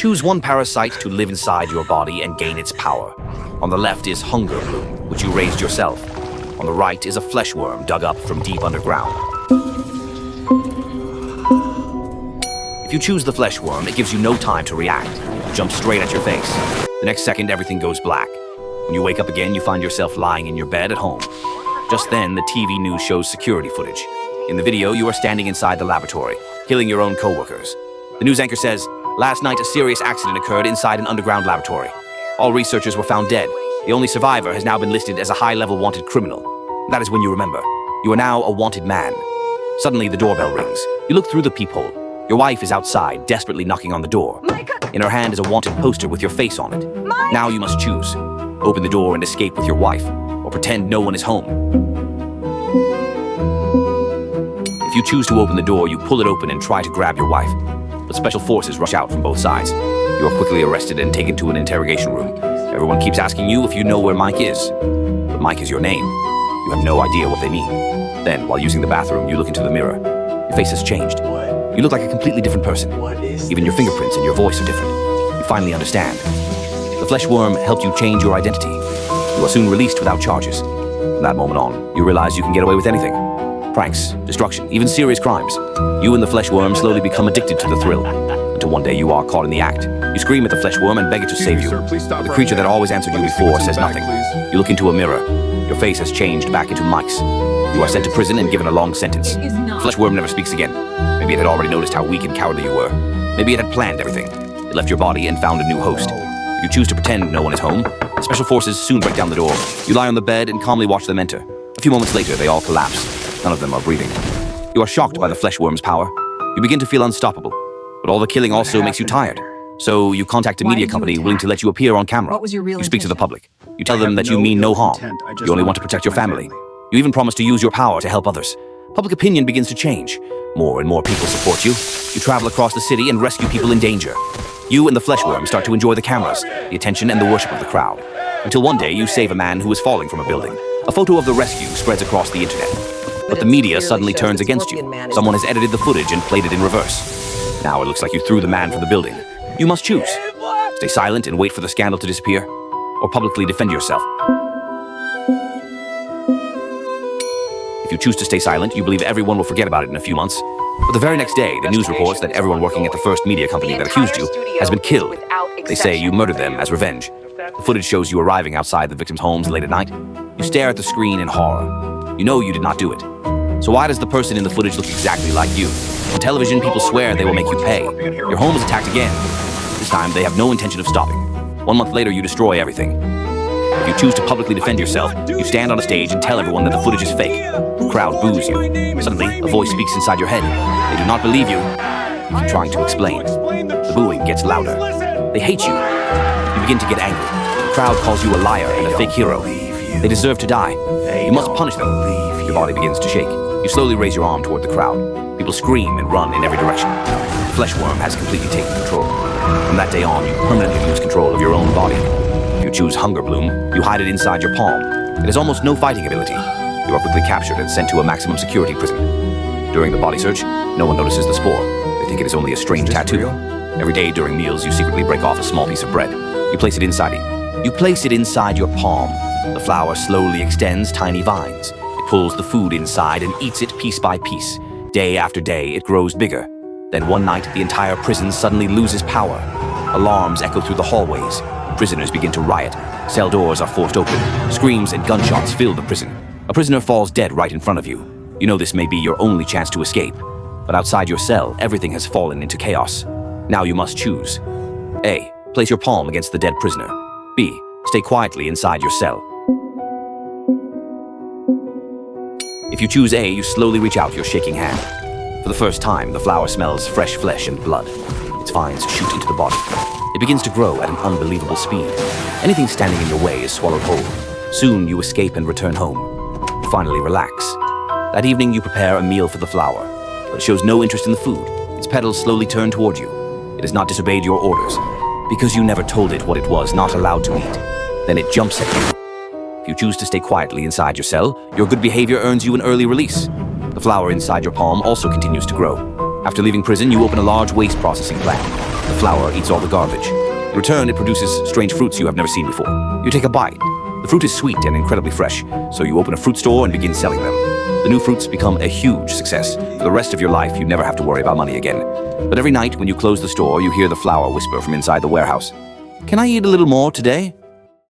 Choose one parasite to live inside your body and gain its power. On the left is hunger bloom, which you raised yourself. On the right is a flesh worm dug up from deep underground. If you choose the flesh worm, it gives you no time to react. It jumps straight at your face. The next second, everything goes black. When you wake up again, you find yourself lying in your bed at home. Just then, the TV news shows security footage. In the video, you are standing inside the laboratory, killing your own co-workers. The news anchor says, "Last night, a serious accident occurred inside an underground laboratory. All researchers were found dead. The only survivor has now been listed as a high-level wanted criminal." That is when you remember. You are now a wanted man. Suddenly, the doorbell rings. You look through the peephole. Your wife is outside, desperately knocking on the door. In her hand is a wanted poster with your face on it. Now you must choose. Open the door and escape with your wife, or pretend no one is home. If you choose to open the door, you pull it open and try to grab your wife. But special forces rush out from both sides. You are quickly arrested and taken to an interrogation room. Everyone keeps asking you if you know where Mike is. But Mike is your name. You have no idea what they mean. Then, while using the bathroom, you look into the mirror. Your face has changed. You look like a completely different person. Even your fingerprints and your voice are different. You finally understand. The flesh worm helped you change your identity. You are soon released without charges. From that moment on, you realize you can get away with anything. Pranks, destruction, even serious crimes. You and the flesh worm slowly become addicted to the thrill. Until one day you are caught in the act. You scream at the flesh worm and beg it to save you. But the creature that always answered you before says nothing. You look into a mirror. Your face has changed back into Mike's. You are sent to prison and given a long sentence. The flesh worm never speaks again. Maybe it had already noticed how weak and cowardly you were. Maybe it had planned everything. It left your body and found a new host. You choose to pretend no one is home. The special forces soon break down the door. You lie on the bed and calmly watch them enter. A few moments later, they all collapse. None of them are breathing. You are shocked by the flesh worm's power. You begin to feel unstoppable. But all the killing also makes you tired. So you contact a media company willing to let you appear on camera. You speak to the public. You tell them that you mean no harm. You only want to protect your family. You even promise to use your power to help others. Public opinion begins to change. More and more people support you. You travel across the city and rescue people in danger. You and the flesh worm start to enjoy the cameras, the attention, and the worship of the crowd. Until one day you save a man who was falling from a building. A photo of the rescue spreads across the internet. But the media suddenly turns against you. Someone has edited the footage and played it in reverse. Now it looks like you threw the man from the building. You must choose. Stay silent and wait for the scandal to disappear, or publicly defend yourself. If you choose to stay silent, you believe everyone will forget about it in a few months. But the very next day, the news reports that everyone working at the first media company that accused you has been killed. They say you murdered them as revenge. The footage shows you arriving outside the victims' homes late at night. You stare at the screen in horror. You know you did not do it. So why does the person in the footage look exactly like you? On television, people swear they will make you pay. Your home is attacked again. This time, they have no intention of stopping. 1 month later, you destroy everything. If you choose to publicly defend yourself, you stand on a stage and tell everyone that the footage is fake. The crowd boos you. Suddenly, a voice speaks inside your head. They do not believe you. You keep trying to explain. The booing gets louder. They hate you. You begin to get angry. The crowd calls you a liar and a fake hero. They deserve to die. You must punish them. Your body begins to shake. You slowly raise your arm toward the crowd. People scream and run in every direction. The flesh worm has completely taken control. From that day on, you permanently lose control of your own body. If you choose Hunger Bloom, you hide it inside your palm. It has almost no fighting ability. You are quickly captured and sent to a maximum security prison. During the body search, no one notices the spore. They think it is only a strange tattoo. Every day during meals, you secretly break off a small piece of bread. You place it inside it. You place it inside your palm. The flower slowly extends tiny vines. It pulls the food inside and eats it piece by piece. Day after day, it grows bigger. Then one night, the entire prison suddenly loses power. Alarms echo through the hallways. Prisoners begin to riot. Cell doors are forced open. Screams and gunshots fill the prison. A prisoner falls dead right in front of you. You know this may be your only chance to escape. But outside your cell, everything has fallen into chaos. Now you must choose. A. Place your palm against the dead prisoner. B. Stay quietly inside your cell. If you choose A, you slowly reach out your shaking hand. For the first time, the flower smells fresh flesh and blood. Its vines shoot into the body. It begins to grow at an unbelievable speed. Anything standing in your way is swallowed whole. Soon you escape and return home. You finally relax. That evening you prepare a meal for the flower, but it shows no interest in the food. Its petals slowly turn toward you. It has not disobeyed your orders, because you never told it what it was not allowed to eat. Then it jumps at you. If you choose to stay quietly inside your cell, your good behavior earns you an early release. The flower inside your palm also continues to grow. After leaving prison, you open a large waste processing plant. The flour eats all the garbage. In return, it produces strange fruits you have never seen before. You take a bite. The fruit is sweet and incredibly fresh, so you open a fruit store and begin selling them. The new fruits become a huge success. For the rest of your life, you never have to worry about money again. But every night when you close the store, you hear the flour whisper from inside the warehouse. "Can I eat a little more today?"